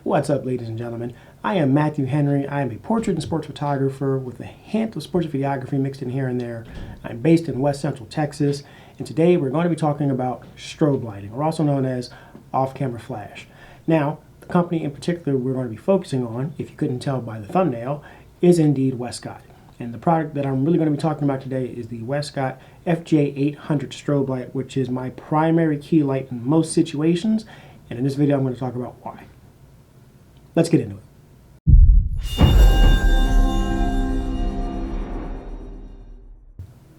What's up, ladies and gentlemen? I am Matthew Henry. I am a portrait and sports photographer with a hint of sports videography mixed in here and there. I'm based in West Central Texas, and today we're going to be talking about strobe lighting, or also known as off-camera flash. Now, the company in particular we're going to be focusing on, if you couldn't tell by the thumbnail, is indeed Westcott. And the product that I'm really going to be talking about today is the Westcott FJ800 strobe light, which is my primary key light in most situations. And in this video, I'm going to talk about why. Let's get into it.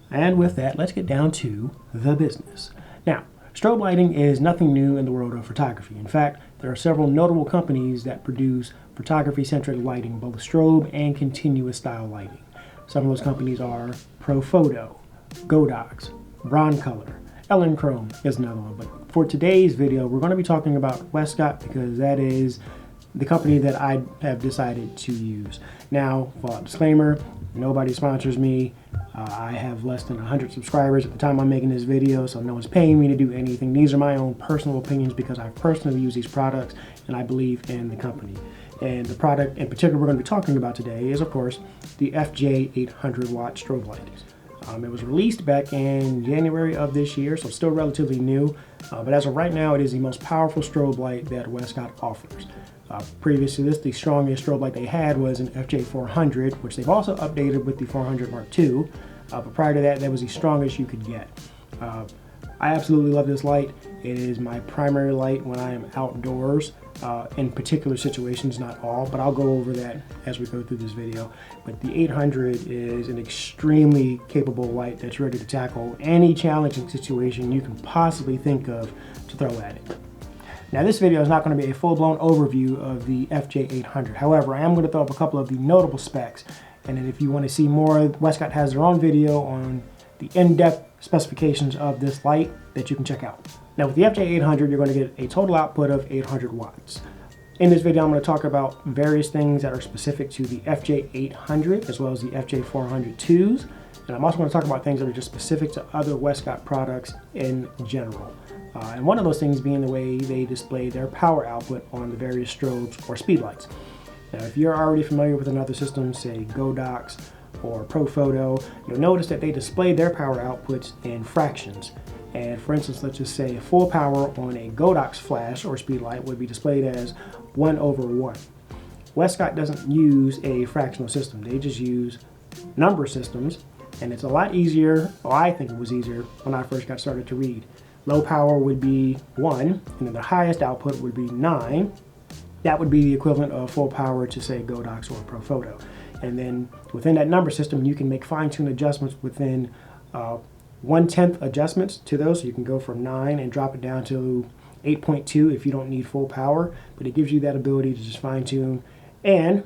And with that, let's get down to the business. Now, strobe lighting is nothing new in the world of photography. In fact, there are several notable companies that produce photography-centric lighting, both strobe and continuous style lighting. Some of those companies are Profoto, Godox, Broncolor, Ellen Chrome is another one. But for today's video, we're going to be talking about Westcott because that is the company that I have decided to use. Now, for a disclaimer, nobody sponsors me. I have less than 100 subscribers at the time I'm making this video, so no one's paying me to do anything. These are my own personal opinions because I personally use these products and I believe in the company. And the product in particular we're going to be talking about today is, of course, the FJ800 watt strobe light. It was released back in January of this year, so still relatively new. But as of right now, it is the most powerful strobe light that Westcott offers. Previous to this, the strongest strobe light they had was an FJ400, which they've also updated with the 400 Mark II. But prior to that, that was the strongest you could get. I absolutely love this light. It is my primary light when I am outdoors, in particular situations, not all, but I'll go over that as we go through this video. But the 800 is an extremely capable light that's ready to tackle any challenging situation you can possibly think of to throw at it. Now, this video is not going to be a full-blown overview of the FJ800. However, I am going to throw up a couple of the notable specs. And then if you want to see more, Westcott has their own video on the in-depth specifications of this light that you can check out. Now, with the FJ800, you're going to get a total output of 800 watts. In this video, I'm going to talk about various things that are specific to the FJ800 as well as the FJ400-2s. And I'm also going to talk about things that are just specific to other Westcott products in general. And one of those things being the way they display their power output on the various strobes or speed lights. Now, if you're already familiar with another system, say Godox or Profoto, you'll notice that they display their power outputs in fractions. And for instance, let's just say full power on a Godox flash or speed light would be displayed as 1/1. Westcott doesn't use a fractional system. They just use number systems, and it's a lot easier, or I think it was easier when I first got started to read. Low power would be 1, and then the highest output would be 9. That would be the equivalent of full power to, say, Godox or Profoto. And then within that number system, you can make fine-tune adjustments within 1/10 adjustments to those. So you can go from 9 and drop it down to 8.2 if you don't need full power. But it gives you that ability to just fine-tune. And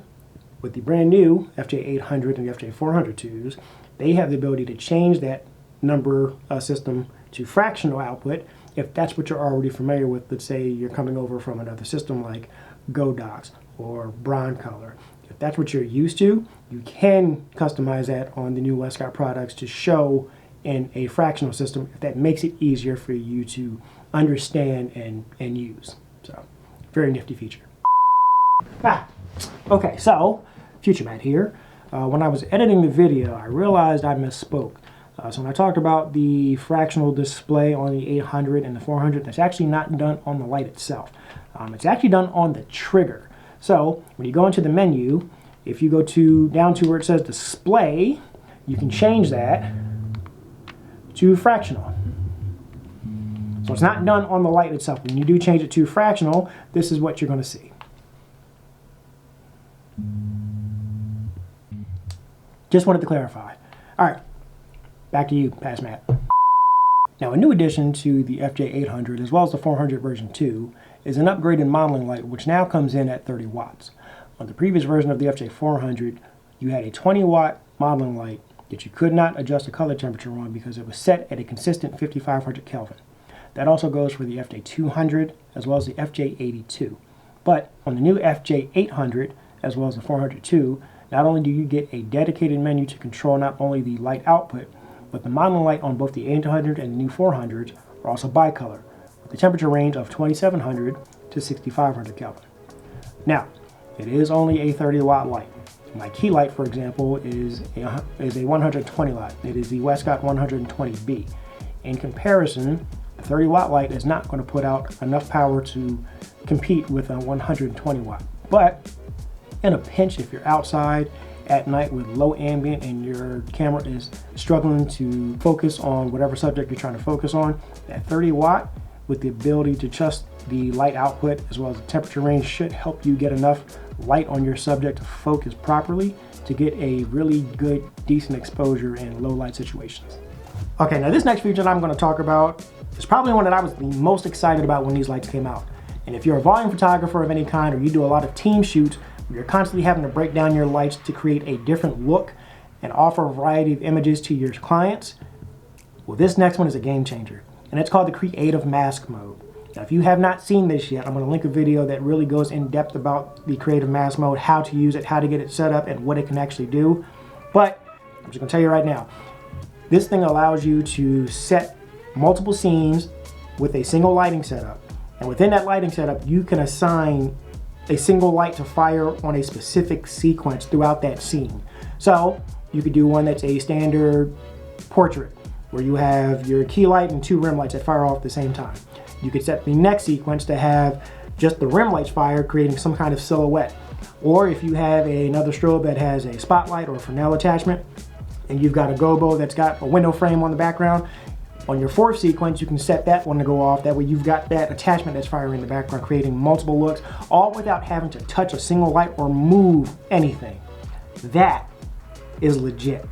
with the brand new FJ800 and the FJ400-2s, they have the ability to change that number system to fractional output if that's what you're already familiar with. Let's say you're coming over from another system like Godox or Broncolor. If that's what you're used to, you can customize that on the new Westcott products to show in a fractional system if that makes it easier for you to understand and use. So, very nifty feature. Okay, so, Future Matt here. When I was editing the video, I realized I misspoke. So when I talked about the fractional display on the 800 and the 400, that's actually not done on the light itself. It's actually done on the trigger. So when you go into the menu, if you go down to where it says display, you can change that to fractional. So it's not done on the light itself. When you do change it to fractional, this is what you're going to see. Just wanted to clarify. All right. Back to you, Pass Matt. Now, a new addition to the FJ800 as well as the 400 version 2 is an upgraded modeling light which now comes in at 30 watts. On the previous version of the FJ400, you had a 20 watt modeling light that you could not adjust the color temperature on because it was set at a consistent 5500 Kelvin. That also goes for the FJ200 as well as the FJ82. But on the new FJ800 as well as the 402, not only do you get a dedicated menu to control not only the light output, but the modeling light on both the 800 and the new 400s are also bicolor, with a temperature range of 2700 to 6500 Kelvin. Now, it is only a 30 watt light. My key light, for example, is a 120 watt. It is the Westcott 120B. In comparison, the 30 watt light is not going to put out enough power to compete with a 120 watt. But in a pinch, if you're outside at night with low ambient and your camera is struggling to focus on whatever subject you're trying to focus on, that 30 watt with the ability to adjust the light output as well as the temperature range should help you get enough light on your subject to focus properly to get a really good, decent exposure in low light situations. Okay, now this next feature that I'm going to talk about is probably one that I was the most excited about when these lights came out. And if you're a volume photographer of any kind, or you do a lot of team shoots, where you're constantly having to break down your lights to create a different look and offer a variety of images to your clients, well, this next one is a game changer, and it's called the Creative Mask Mode. Now, if you have not seen this yet, I'm going to link a video that really goes in depth about the Creative Mask Mode, how to use it, how to get it set up, and what it can actually do. But I'm just going to tell you right now, this thing allows you to set multiple scenes with a single lighting setup. And within that lighting setup, you can assign a single light to fire on a specific sequence throughout that scene. So you could do one that's a standard portrait, where you have your key light and 2 rim lights that fire off at the same time. You could set the next sequence to have just the rim lights fire, creating some kind of silhouette. Or if you have another strobe that has a spotlight or a Fresnel attachment, and you've got a gobo that's got a window frame on the background, on your 4th sequence, you can set that one to go off. That way you've got that attachment that's firing in the background, creating multiple looks, all without having to touch a single light or move anything. That is legit.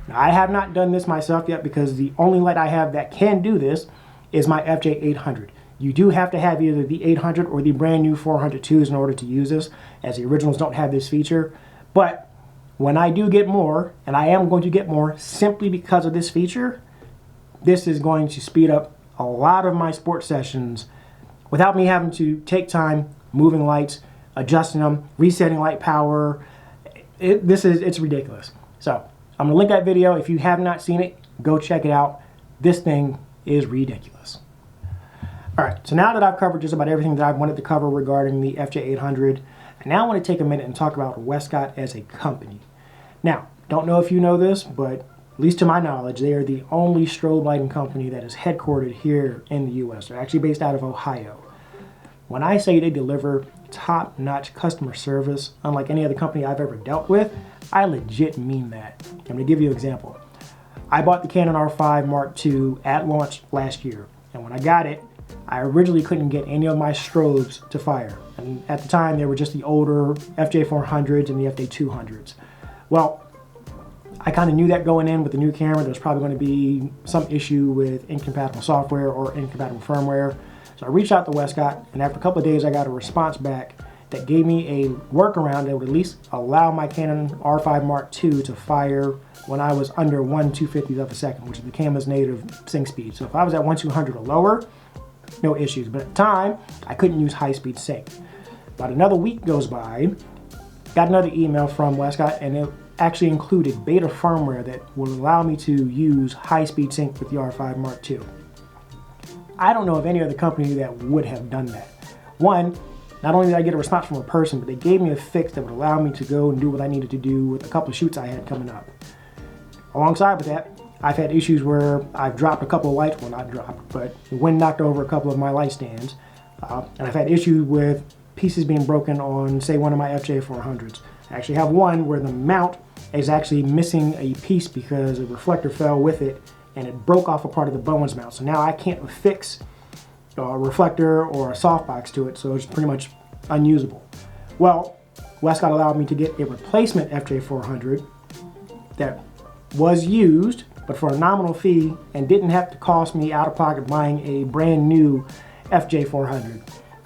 Now, I have not done this myself yet because the only light I have that can do this is my FJ800. You do have to have either the 800 or the brand new 402s in order to use this, as the originals don't have this feature. But when I do get more, and I am going to get more simply because of this feature, this is going to speed up a lot of my sports sessions without me having to take time moving lights, adjusting them, resetting light power. It's ridiculous. So I'm gonna link that video. If you have not seen it, go check it out. This thing is ridiculous. All right, so now that I've covered just about everything that I wanted to cover regarding the FJ800, I now want to take a minute and talk about Westcott as a company. Now, don't know if you know this, but at least to my knowledge, they are the only strobe lighting company that is headquartered here in the US. They're actually based out of Ohio. When I say they deliver top-notch customer service, unlike any other company I've ever dealt with, I legit mean that. I'm going to give you an example. I bought the Canon R5 Mark II at launch last year, and when I got it, I originally couldn't get any of my strobes to fire. And at the time, they were just the older FJ400s and the FJ200s. Well, I kind of knew that going in with the new camera, there was probably going to be some issue with incompatible software or incompatible firmware. So I reached out to Westcott, and after a couple of days, I got a response back that gave me a workaround that would at least allow my Canon R5 Mark II to fire when I was under 1/250th of a second, which is the camera's native sync speed. So if I was at 1/200 or lower, no issues. But at the time, I couldn't use high-speed sync. About another week goes by, got another email from Westcott, and it actually included beta firmware that will allow me to use high-speed sync with the R5 Mark II. I don't know of any other company that would have done that. One, not only did I get a response from a person, but they gave me a fix that would allow me to go and do what I needed to do with a couple of shoots I had coming up. Alongside with that, I've had issues where I've dropped a couple of lights, well not dropped, but the wind knocked over a couple of my light stands. And I've had issues with pieces being broken on, say, one of my FJ400s. I actually have one where the mount is actually missing a piece because a reflector fell with it and it broke off a part of the Bowens mount. So now I can't affix a reflector or a softbox to it, so it's pretty much unusable. Well, Westcott allowed me to get a replacement FJ400 that was used, but for a nominal fee, and didn't have to cost me out of pocket buying a brand new FJ400.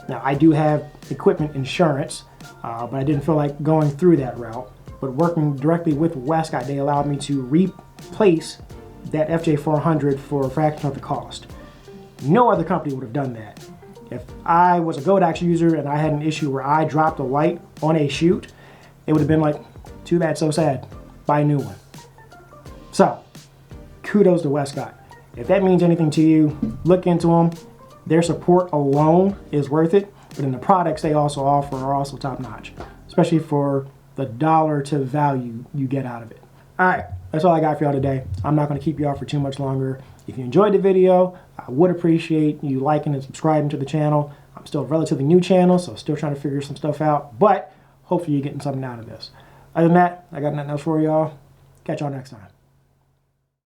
Now, I do have equipment insurance, but I didn't feel like going through that route. But working directly with Westcott, they allowed me to replace that FJ400 for a fraction of the cost. No other company would have done that. If I was a Godox user and I had an issue where I dropped a light on a shoot, it would have been like, too bad, so sad, buy a new one. So, kudos to Westcott. If that means anything to you, look into them. Their support alone is worth it. but then the products they also offer are also top notch, especially for the dollar to value you get out of it. All right, that's all I got for y'all today. I'm not going to keep y'all for too much longer. If you enjoyed the video, I would appreciate you liking and subscribing to the channel. I'm still a relatively new channel, so still trying to figure some stuff out, but hopefully you're getting something out of this. Other than that, I got nothing else for y'all. Catch y'all next time.